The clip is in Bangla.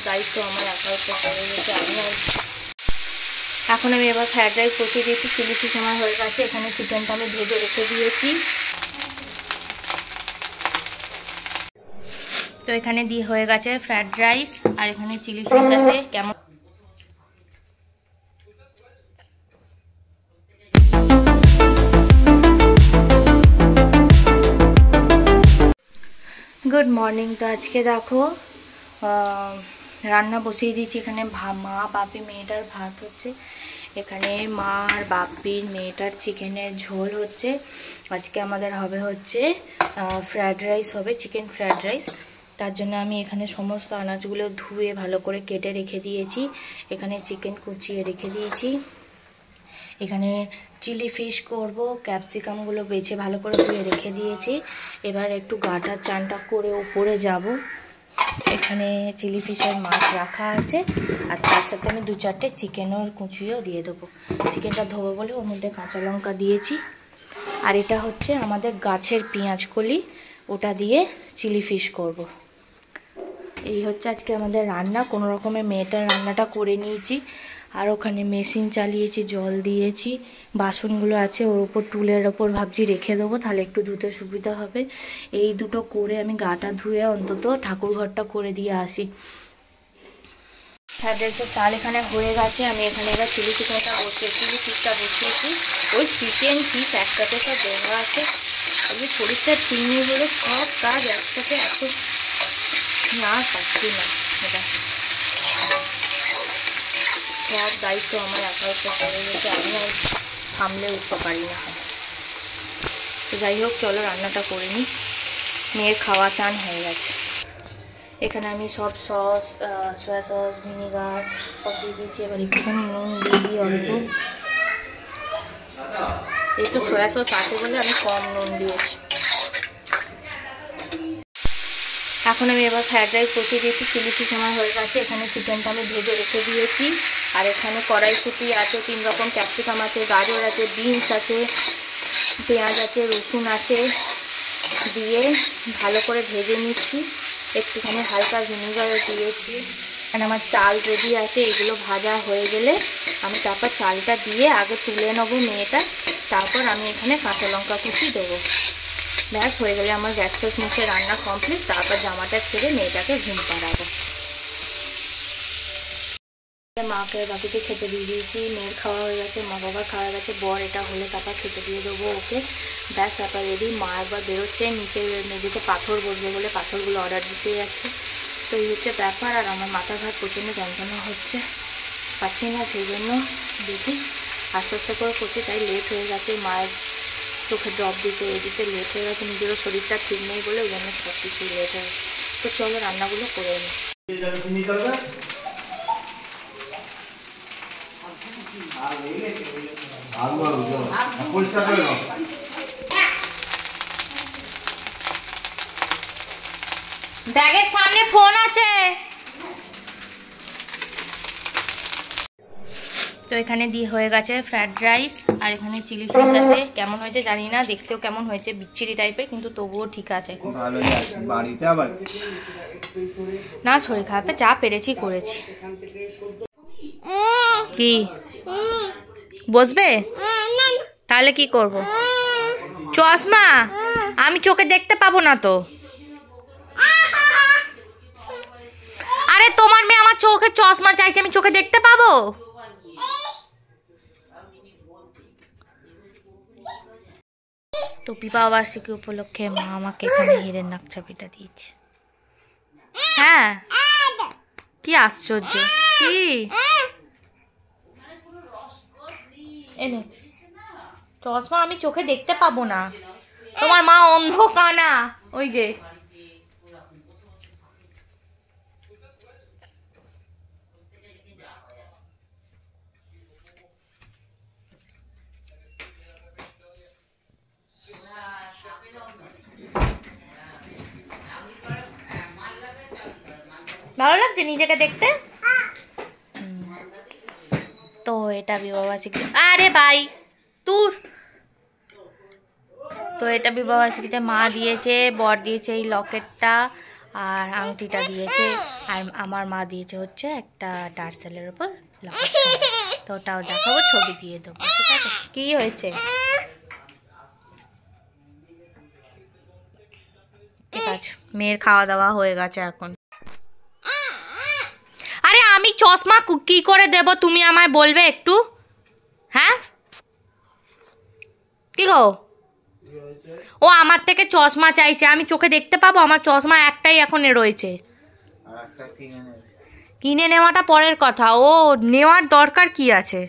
দায়িত্ব আমার একার উপর পড়ে গেছে। এখন আমি এবার ফ্রায়েড রাইস বসিয়ে দিয়েছি। চিলি ফিশ আমার হয়ে গেছে। এখানে চিকেনটা আমি ভেজে রেখে দিয়েছি। তো এখানে দিয়ে হয়ে গেছে ফ্রায়েড রাইস, আর এখানে চিলি ফিশ আছে। কেমন গুড মর্নিং। তো আজকে দেখো রান্না বসিয়ে দিয়েছি। এখানে মা বাপি মেয়েটার ভাত হচ্ছে, এখানে মা আর বাপির মেয়েটার চিকেনের ঝোল হচ্ছে। আজকে আমাদের হবে হচ্ছে ফ্রায়েড রাইস হবে, চিকেন ফ্রায়েড রাইস। তার জন্য আমি এখানে সমস্ত আনাজগুলো ধুয়ে ভালো করে কেটে রেখে দিয়েছি। এখানে চিকেন কুচিয়ে রেখে দিয়েছি। এখানে চিলি ফিশ করব, ক্যাপসিকামগুলো বেছে ভালো করে ধুয়ে রেখে দিয়েছি। এবার একটু গাটার চানটা করে উপরে যাব। এখানে চিলি ফিশের মাছ রাখা আছে, আর তার সাথে আমি 2-4টে চিকেনের কুচিও দিয়ে দেবো। চিকেনটা ধোবো বলে ওর মধ্যে কাঁচা লঙ্কা দিয়েছি। আর এটা হচ্ছে আমাদের গাছের পেঁয়াজ কলি, ওটা দিয়ে চিলি ফিশ করব। এই হচ্ছে আজকে আমাদের রান্না। কোনো রকমে মেয়েটার রান্নাটা করে নিয়েছি। আর ওখানে মেশিন চালিয়েছি, জল দিয়েছি, বাসনগুলো আছে ওর উপর টুলের ওপর ভাবছি রেখে দেবো, তাহলে একটু ধুতে সুবিধা হবে। এই দুটো করে আমি গাটা ধুয়ে অন্তত ঠাকুর ঘরটা করে দিয়ে আসি। ফ্রায়েড রাইসের চাল এখানে হয়ে গেছে। আমি এখানে এবার চিলি চিকেনটা বসিয়েছি, চিলি ফিশটা বসিয়েছি। ওই চিকেন ফিশ একসাথে সব দেওয়া আছে। আমি শরীরটা ঠিক নেই বলে সব কাজ একসাথে এত না পাচ্ছি না। এটা সব দায়িত্ব আমার একার উপর পড়ে গেছে, আমি আর সামলে উঠতে পারি না। তো যাই হোক, চলো রান্নাটা করে নিই। মেয়ের খাওয়া চান হয়ে গেছে। এখানে আমি সব সস, সয়া সস, ভিনিগার সব দিয়ে দিয়েছি। এবার একটুখানি নুন দিয়ে দিই অল্প। এই তো সয়া সস আছে বলে আমি কম নুন দিয়েছি। এখন আমি এবার ফ্রায়েড রাইস বসিয়ে দিয়েছি। চিলি ফিশ আমার হয়ে গেছে। এখানে চিকেনটা আমি ভেজে রেখে দিয়েছি। আর এখানে কড়াইশুঁটি আছে, 3 রকম ক্যাপসিকাম আছে, গাজর আছে, বিনস আছে, পেঁয়াজ আছে, রসুন আছে, দিয়ে ভালো করে ভেজে নিচ্ছি। একটুখানি হালকা ভিনিগারও দিয়েছি। এখানে আমার চাল রেডি আছে। এগুলো ভাজা হয়ে গেলে আমি তারপর চালটা দিয়ে আগে তুলে নেবো মেয়েটা, তারপর আমি এখানে কাঁচা লঙ্কা কুচি দেবো। ব্যাস হয়ে গেলে আমার গ্যাস ফ্যাস মুছে রান্না কমপ্লিট। তারপর জামাটা ছেড়ে মেয়েটাকে ঘুম পাড়াবো। মাকে বাকিতে খেতে দিয়ে দিয়েছি। মেয়ের খাওয়া হয়ে গেছে, মা বাবার খাওয়া হয়ে গেছে। বর এটা হলে তারপর খেতে দিয়ে দেবো ওকে। ব্যাস তারপর রেডি। মা একবার বেরোচ্ছে, নিচে মেঝেতে পাথর বসবে বলে পাথরগুলো অর্ডার দিতে যাচ্ছে। তো এই হচ্ছে ব্যাপার। আর আমার মাথা ঘাট প্রচণ্ড যন্ত্রণা হচ্ছে, পাচ্ছি না, সেই জন্য দেখি আস্তে আস্তে করে করছি। তাই লেট হয়ে গেছে। মায়ের চোখে ড্রপ দিতে এদিকে লেট হয়ে গেছে। নিজেরও শরীরটা ঠিক নেই বলে ওই জন্য সব কিছু লেট হয়ে গেছে। তো চলো রান্নাগুলো করে নিই। ব্যাগের সামনে ফোন আছে। তো এখানে দিয়ে হয়ে গেছে ফ্রায়েড রাইস, আর এখানে চিলি ফিশ আছে। কেমন হয়েছে জানি না, দেখতেও কেমন হয়েছে বিচ্ছিরি টাইপের, কিন্তু তবুও ঠিক আছে। না শরীর খারাপে যা পেরেছি করেছি। কি বসবে? তাহলে কি করব? চশমা আমি চোখে দেখতে পাবো না তো। আরে তোমার মেয়ে আমার চোখে চশমা চাইছে, আমি চোখে দেখতে পাবো? তো বিবাহ বার্ষিকী উপলক্ষে মা আমাকে এখানে হীরের নাকচাপিটা দিয়েছে। হ্যাঁ, কি আশ্চর্য! কি এনে চশমা আমি চোখে দেখতে পাবো না। তোমার মা অন্ধ কানা। ওই যে ভালো লাগছে নিজেকে দেখতে। তো এটা বিবাহবার্ষিকী, আরে ভাই তুই, তো এটা বিবাহবার্ষিকীতে মা দিয়েছে, বর দিয়েছে এই লকেটটা, আর আংটিটা দিয়েছে, আর আমার মা দিয়েছে হচ্ছে একটা টার্সেলের উপর লকেট, তো ওটাও দেখাবো, ছবি দিয়ে দেবো, ঠিক আছে? কি হয়েছে? ঠিক আছে, মেয়ের খাওয়া দাওয়া হয়ে গেছে এখন। আরে আমি চশমা কি করে দেব তুমি আমায় বলবে একটু? হ্যাঁ কি গো? ও আমার থেকে চশমা চাইছে, আমি চোখে দেখতে পাবো? আমার চশমা একটাই এখন রয়েছে। কিনে নেওয়াটা পরের কথা, ও নেওয়ার দরকার কি আছে?